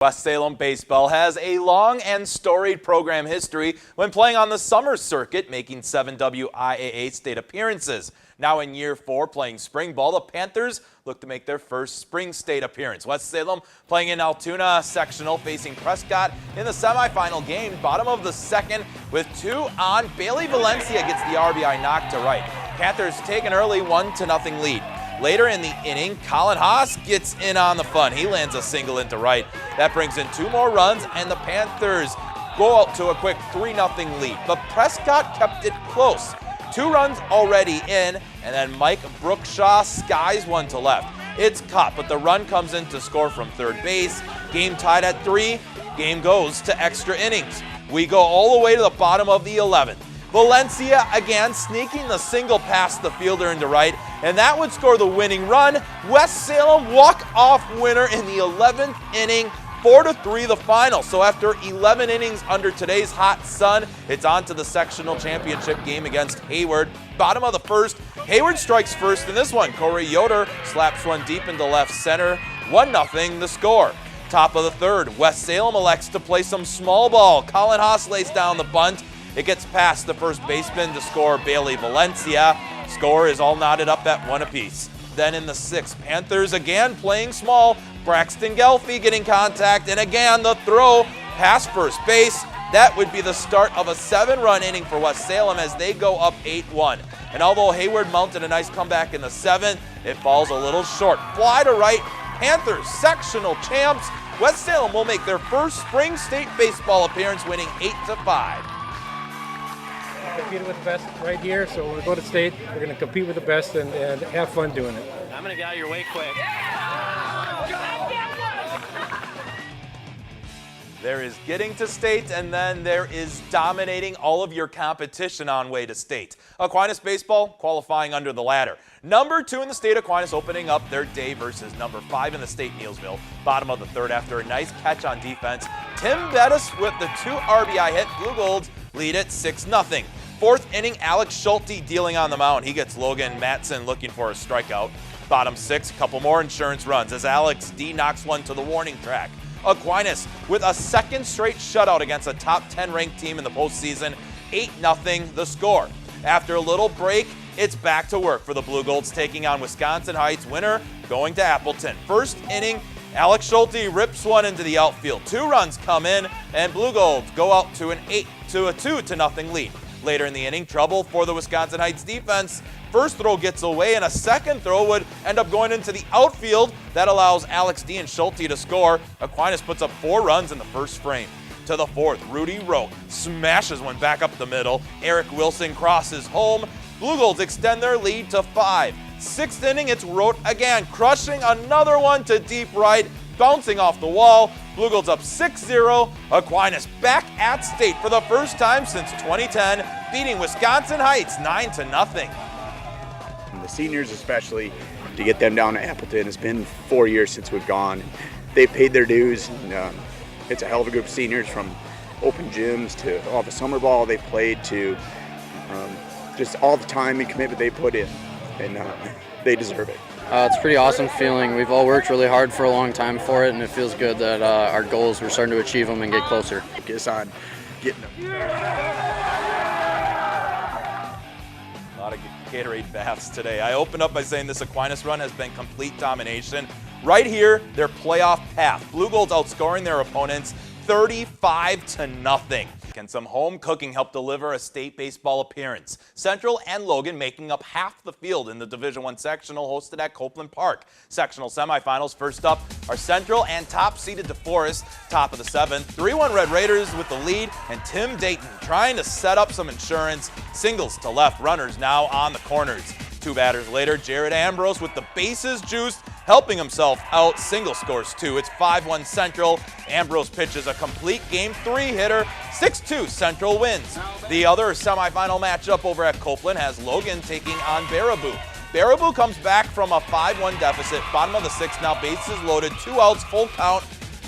West Salem baseball has a long and storied program history when playing on the summer circuit, making 7 WIAA state appearances. Now in year 4 playing spring ball, the Panthers look to make their first spring state appearance. West Salem playing in Altoona sectional, facing Prescott in the semifinal game, bottom of the second with 2 on. Bailey Valencia gets the RBI knock to right. Panthers take an early 1-0 lead. Later in the inning, Colin Haas gets in on the fun. He lands a single into right. That brings in 2 more runs, and the Panthers go out to a quick 3-0 lead. But Prescott kept it close. 2 runs already in, and then Mike Brookshaw skies one to left. It's caught, but the run comes in to score from third base. Game tied at 3. Game goes to extra innings. We go all the way to the bottom of the 11th. Valencia again sneaking the single past the fielder into right, and that would score the winning run. West Salem walk-off winner in the 11th inning, 4-3 the final. So after 11 innings under today's hot sun, it's on to the sectional championship game against Hayward. Bottom of the first, Hayward strikes first in this one. Corey Yoder slaps one deep into left center. 1-0 the score. Top of the third, West Salem elects to play some small ball. Colin Haas lays down the bunt. It gets past the first baseman to score Bailey Valencia. Score is all knotted up at 1 apiece. Then in the 6th, Panthers again playing small. Braxton Gelfie getting contact, and again the throw past first base. That would be the start of a 7-run inning for West Salem as they go up 8-1. And although Hayward mounted a nice comeback in the 7th, it falls a little short. Fly to right, Panthers sectional champs. West Salem will make their first spring state baseball appearance, winning 8-5. Competed with the best right here, so when we go to state, we're going to compete with the best and have fun doing it. I'm going to get out of your way quick. There is getting to state, and then there is dominating all of your competition on way to state. Aquinas baseball qualifying under the ladder. Number 2 in the state, Aquinas, opening up their day versus number 5 in the state, Neillsville. Bottom of the third after a nice catch on defense. Tim Bettis with the 2 RBI hit. Blue Golds lead it 6-0. 4th inning, Alex Schulte dealing on the mound. He gets Logan Matson looking for a strikeout. Bottom 6, couple more insurance runs as Alex D knocks one to the warning track. Aquinas with a 2nd straight shutout against a top 10 ranked team in the postseason. 8-0 the score. After a little break, it's back to work for the Blue Golds, taking on Wisconsin Heights. Winner going to Appleton. 1st inning, Alex Schulte rips one into the outfield. 2 runs come in, and Blue Golds go out to a 2-0 lead. Later in the inning, trouble for the Wisconsin Heights defense. First throw gets away, and a 2nd throw would end up going into the outfield. That allows Alex D and Schulte to score. Aquinas puts up 4 runs in the first frame. To the 4th, Rudy Rowe smashes one back up the middle. Eric Wilson crosses home. Blue Golds extend their lead to 5. 6th inning, it's Rote again, crushing another one to deep right, bouncing off the wall. Blue Golds up 6-0. Aquinas back at state for the first time since 2010, beating Wisconsin Heights 9-0. And the seniors especially, to get them down to Appleton. It's been 4 years since we've gone. They've paid their dues. And, it's a hell of a group of seniors, from open gyms to all the summer ball they played to just all the time and commitment they put in, and they deserve it. It's a pretty awesome feeling. We've all worked really hard for a long time for it, and it feels good that our goals, we're starting to achieve them and get closer. Focus on getting them. A lot of Gatorade baths today. I opened up by saying this Aquinas run has been complete domination. Right here, their playoff path. Blue Golds outscoring their opponents 35-0. And some home cooking helped deliver a state baseball appearance. Central and Logan making up half the field in the Division I sectional hosted at Copeland Park. Sectional semifinals, first up are Central and top-seeded DeForest, top of the 7th. 3-1 Red Raiders with the lead, and Tim Dayton trying to set up some insurance. Singles to left, runners now on the corners. 2 batters later, Jared Ambrose with the bases juiced, helping himself out. Single scores 2. It's 5-1 Central. Ambrose pitches a complete Game 3 hitter. 6-2 Central wins. The other semifinal matchup over at Copeland has Logan taking on Baraboo. Baraboo comes back from a 5-1 deficit. Bottom of the 6th now, bases loaded, 2 outs, full count.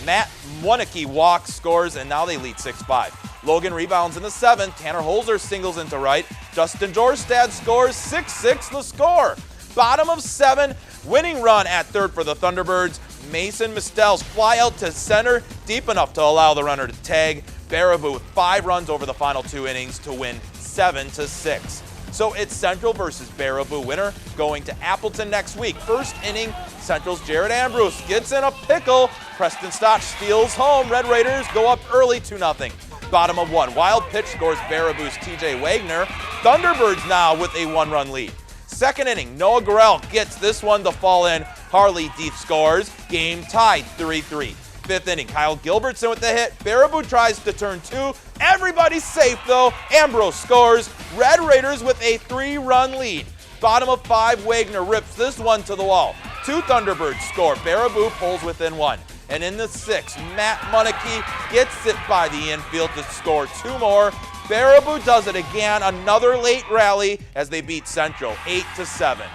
Matt Wonicky walks, scores, and now they lead 6-5. Logan rebounds in the 7th. Tanner Holzer singles into right. Justin Jorstad scores 6-6 the score. Bottom of 7, winning run at third for the Thunderbirds. Mason Mistel's fly out to center deep enough to allow the runner to tag. Baraboo with 5 runs over the final 2 innings to win 7-6. So it's Central versus Baraboo, winner going to Appleton next week. First inning, Central's Jared Ambrose gets in a pickle. Preston Stotch steals home. Red Raiders go up early 2-0. Bottom of 1, wild pitch scores Baraboo's TJ Wagner. Thunderbirds now with a 1-run lead. Second inning, Noah Gurrell gets this one to fall in. Harley Deep scores. Game tied 3-3. Fifth inning, Kyle Gilbertson with the hit. Baraboo tries to turn 2. Everybody's safe though. Ambrose scores. Red Raiders with a 3-run lead. Bottom of 5, Wagner rips this one to the wall. 2 Thunderbirds score. Baraboo pulls within 1. And in the 6th, Matt Munnicky gets it by the infield to score 2 more. Baraboo does it again. Another late rally as they beat Central 8-7.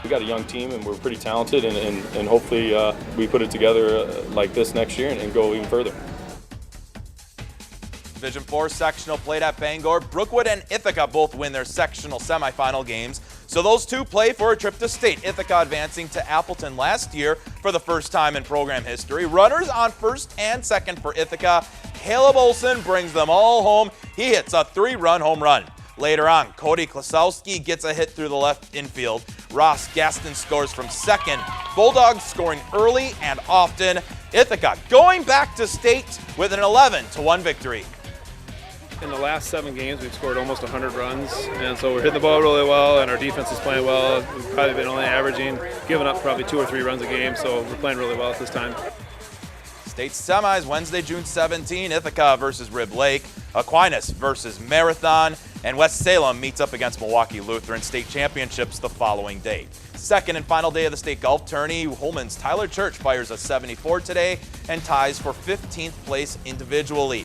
We got a young team and we're pretty talented, and hopefully we put it together like this next year and go even further. Division 4 sectional played at Bangor. Brookwood and Ithaca both win their sectional semifinal games, so those two play for a trip to state. Ithaca advancing to Appleton last year for the first time in program history. Runners on first and second for Ithaca. Caleb Olson brings them all home. He hits a 3-run home run. Later on, Cody Klasowski gets a hit through the left infield. Ross Gaston scores from second. Bulldogs scoring early and often. Ithaca going back to state with an 11-1 victory. In the last 7 games, we've scored almost 100 runs, and so we're hitting the ball really well, and our defense is playing well. We've probably been only averaging, giving up probably 2 or 3 runs a game, so we're playing really well at this time. State semis Wednesday, June 17, Ithaca versus Rib Lake, Aquinas versus Marathon, and West Salem meets up against Milwaukee Lutheran. State championships the following day. Second and final day of the state golf tourney, Holman's Tyler Church fires a 74 today and ties for 15th place individually.